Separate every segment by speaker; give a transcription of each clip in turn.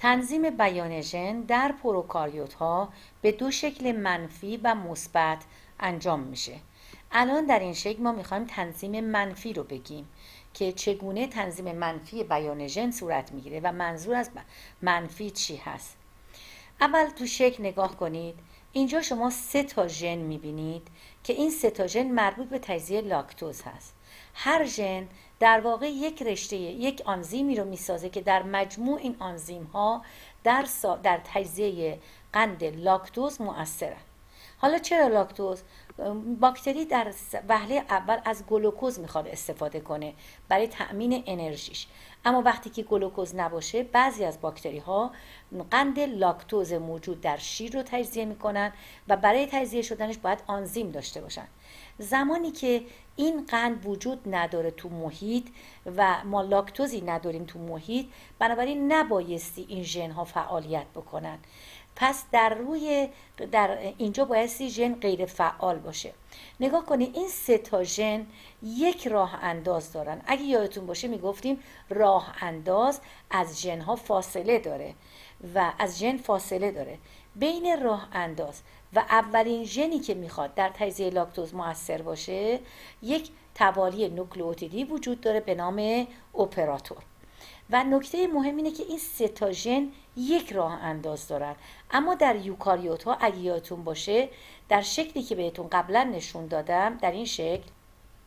Speaker 1: تنظیم بیان ژن در پروکاریوت ها به دو شکل منفی و مثبت انجام میشه. الان در این شکل ما میخوایم تنظیم منفی رو بگیم که چگونه تنظیم منفی بیان ژن صورت میگیره و منظور از منفی چی هست. اول تو شکل نگاه کنید. اینجا شما 3 تا ژن میبینید که این 3 تا ژن مربوط به تجزیه لاکتوز هست. هر ژن در واقع یک رشته، یک آنزیمی رو میسازه که در مجموع این آنزیم ها در تجزیه قند لاکتوز مؤثرن. حالا چرا لاکتوز؟ باکتری در وهله اول از گلوکوز میخواد استفاده کنه برای تأمین انرژیش، اما وقتی که گلوکوز نباشه بعضی از باکتری ها قند لاکتوز موجود در شیر رو تجزیه میکنن و برای تجزیه شدنش باید آنزیم داشته باشن. زمانی که این قند وجود نداره تو محیط و ما لاکتوزی نداریم تو محیط، بنابراین نبایستی این ژن ها فعالیت بکنن. پس در اینجا بایستی ژن غیر فعال باشه. نگاه کنید این 3 تا ژن یک راه انداز دارن. اگه یادتون باشه میگفتیم راه انداز از ژن ها فاصله داره و از ژن فاصله داره. بین راه انداز و اولین ژنی که میخواد در تجزیه لاکتوز مؤثر باشه یک توالی نوکلئوتیدی وجود داره به نام اپراتور. و نکته مهم اینه که این 3 تا ژن یک راه انداز دارن، اما در یوکاریوت ها اگه یادتون باشه در شکلی که بهتون قبلا نشون دادم، در این شکل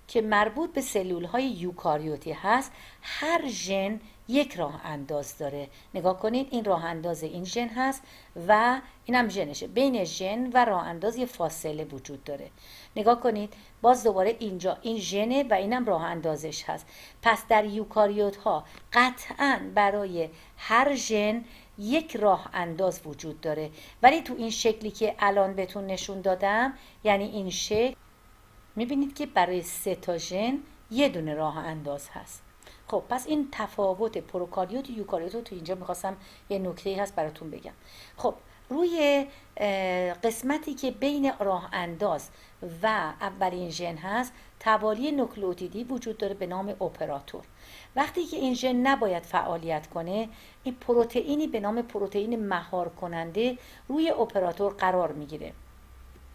Speaker 1: که مربوط به سلول های یوکاریوتی هست، هر ژن یک راه انداز داره. نگاه کنید این راه انداز این ژن هست و این هم ژنشه. بین ژن و راه انداز یه فاصله وجود داره. نگاه کنید باز دوباره اینجا این ژنه و اینم راه اندازش هست. پس در یوکاریوت ها قطعاً برای هر ژن یک راه انداز وجود داره، ولی تو این شکلی که الان بهتون نشون دادم، یعنی این شکل، میبینید که برای 3 تا ژن یه دونه راه انداز هست. خب پس این تفاوت پروکاریوت و یوکاریوت رو تو اینجا میخواستم یه نکته هست براتون بگم. خب روی قسمتی که بین راه انداز و اولین ژن هست توالی نوکلئوتیدی وجود داره به نام اپراتور. وقتی که این ژن نباید فعالیت کنه، این پروتئینی به نام پروتئین مهار کننده روی اپراتور قرار میگیره.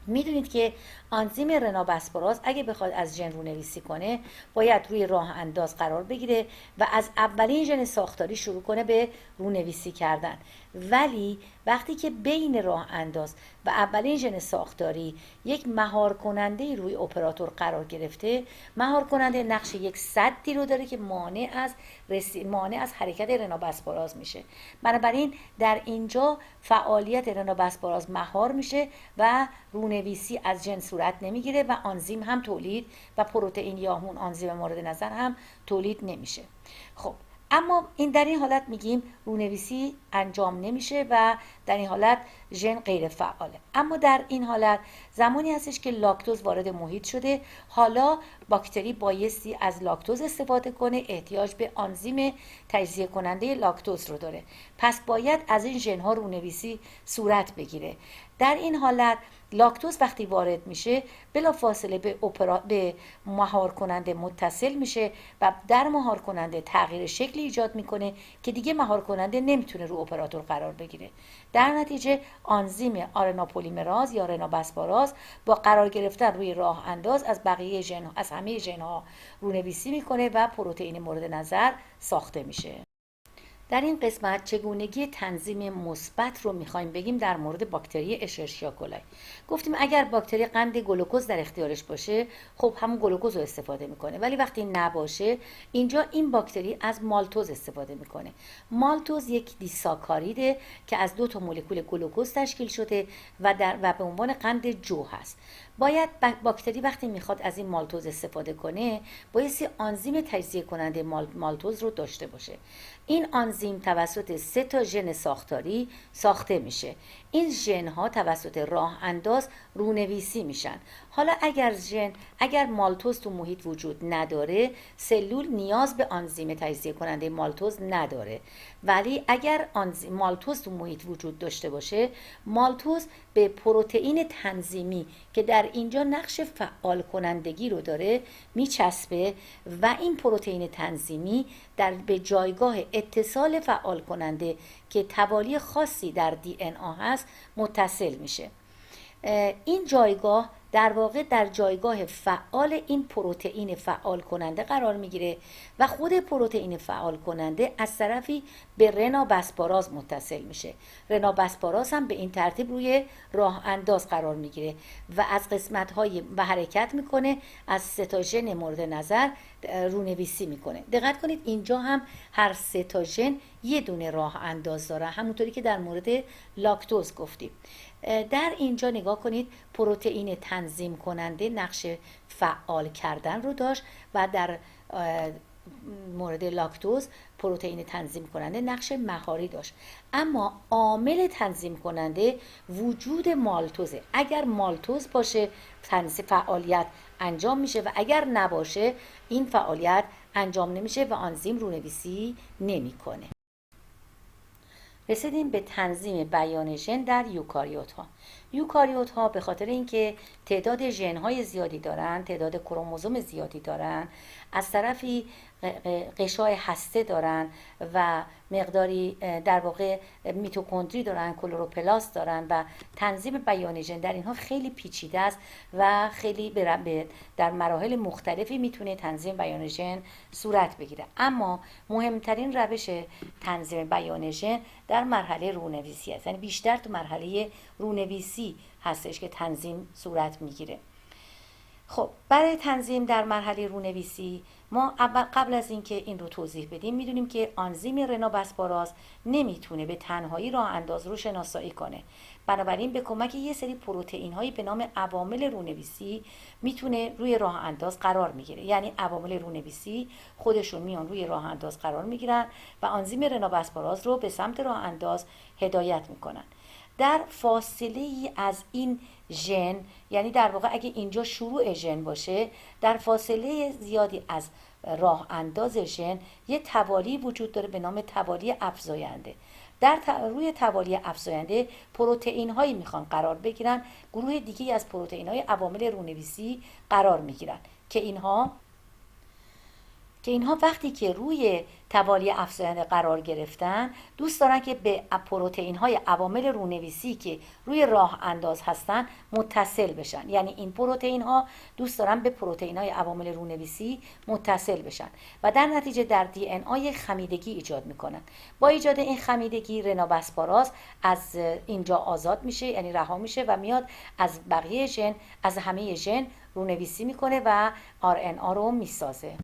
Speaker 1: میدونید که آنزیم رنابسپاراز اگه بخواد از ژن رونویسی کنه باید روی راه انداز قرار بگیره و از اولین ژن ساختاری شروع کنه به رونویسی کردن. ولی وقتی که بین راه انداز و اولین ژن ساختاری یک مهار کننده روی اپراتور قرار گرفته، مهار کننده نقش یک سدی رو داره که مانع از حرکت رنابسپاراز میشه. بنابراین در اینجا فعالیت رنابسپاراز مهار میشه و رونویسی از ژن صورت نمیگیره و آنزیم هم تولید و پروتئین یا همون آنزیم مورد نظر هم تولید نمیشه. خب اما این در این حالت میگیم رونویسی انجام نمیشه و در این حالت ژن غیر فعاله. اما در این حالت زمانی هستش که لاکتوز وارد محیط شده، حالا باکتری بایستی از لاکتوز استفاده کنه، احتیاج به آنزیم تجزیه کننده لاکتوز رو داره. پس باید از این ژن ها رونویسی صورت بگیره. در این حالت لاکتوز وقتی وارد میشه بلافاصله به مهار کننده متصل میشه و در مهار کننده تغییر شکلی ایجاد میکنه که دیگه مهار کننده نمیتونه رو اپراتور قرار بگیره. در نتیجه آنزیم آرنا پلیمراز یا رنابسپاراز با قرار گرفتن روی راه انداز از همه ژن ها رونویسی میکنه و پروتئین مورد نظر ساخته میشه. در این قسمت چگونگی تنظیم مثبت رو میخوایم بگیم در مورد باکتری اشرشیا کولای. گفتیم اگر باکتری قند گلوکوز در اختیارش باشه خب همون گلوکوز رو استفاده میکنه، ولی وقتی نباشه اینجا این باکتری از مالتوز استفاده میکنه. مالتوز یک دیساکاریده که از 2 تا مولکول گلوکوز تشکیل شده و به عنوان قند جو هست. باید باکتری وقتی میخواد از این مالتوز استفاده کنه بایستی آنزیم تجزیه کننده مالتوز رو داشته باشه. این آنزیم توسط 3 تا ژن ساختاری ساخته میشه. این ژن ها توسط راه انداز رونویسی میشن. حالا اگر مالتوز تو محیط وجود نداره، سلول نیاز به آنزیم تجزیه کننده مالتوز نداره. ولی اگر مالتوز تو محیط وجود داشته باشه، مالتوز به پروتئین تنظیمی که در اینجا نقش فعال کنندگی رو داره میچسبه و این پروتئین تنظیمی به جایگاه اتصال فعال کننده که توالی خاصی در DNA هست متصل میشه. این جایگاه در واقع در جایگاه فعال این پروتئین فعال کننده قرار میگیره و خود پروتئین فعال کننده از طرفی به رنابسپاراز متصل میشه. رنابسپاراز هم به این ترتیب روی راه انداز قرار میگیره و از قسمت‌های و حرکت میکنه، از 3 تا ژن مورد نظر رونویسی میکنه. دقت کنید اینجا هم هر 3 تا ژن یه دونه راه انداز داره، همونطوری که در مورد لاکتوز گفتیم. در اینجا نگاه کنید پروتئین تنظیم کننده نقش فعال کردن رو داشت و در مورد لاکتوز پروتئین تنظیم کننده نقش مهاری داشت. اما عامل تنظیم کننده وجود مالتوزه. اگر مالتوز باشه فعالیت انجام میشه و اگر نباشه این فعالیت انجام نمیشه و آنزیم رونویسی نمیکنه. رسیدیم به تنظیم بیان ژن در یوکاریوت ها. یوکاریوت ها به خاطر اینکه تعداد ژن های زیادی دارن، تعداد کروموزوم زیادی دارن، از طرفی غشای هسته دارن و مقداری در واقع میتوکندری دارن، کلوروپلاست دارن و تنظیم بیان ژن در اینها خیلی پیچیده است و خیلی در مراحل مختلفی میتونه تنظیم بیان ژن صورت بگیره. اما مهمترین روش تنظیم بیان ژن در مرحله رونویسی است، یعنی بیشتر تو مرحله رونویسی هستش که تنظیم صورت میگیره. خب برای تنظیم در مرحله رونویسی ما قبل از اینکه این رو توضیح بدیم میدونیم که آنزیم رنابسپاراز نمیتونه به تنهایی راه انداز رو شناسایی کنه. بنابراین به کمک یه سری پروتئین هایی به نام عوامل رونویسی میتونه روی راه انداز قرار میگیره. یعنی عوامل رونویسی خودشون میان روی راه انداز قرار میگیرن و آنزیم رنابسپاراز رو به سمت راه انداز هدایت میکنن. در فاصله ای از این ژن، یعنی در واقع اگه اینجا شروع ژن باشه، در فاصله زیادی از راه انداز ژن یه توالی وجود داره به نام توالی افزاینده. روی توالی افزاینده پروتئین هایی میخوان قرار بگیرن، گروه دیگه از پروتئین های عوامل رونویسی قرار میگیرن که اینها وقتی که روی توالی افزاینده قرار گرفتن دوست دارن که به پروتئین های عوامل رونویسی که روی راه انداز هستن متصل بشن. یعنی این پروتئین ها دوست دارن به پروتئین های عوامل رونویسی متصل بشن و در نتیجه در دی ان ای خمیدگی ایجاد میکنن. با ایجاد این خمیدگی رنابسپاراز از اینجا آزاد میشه، یعنی رها میشه و میاد از بقیه ژن، از همه ژن رونویسی میکنه و آر ان آ رو میسازه.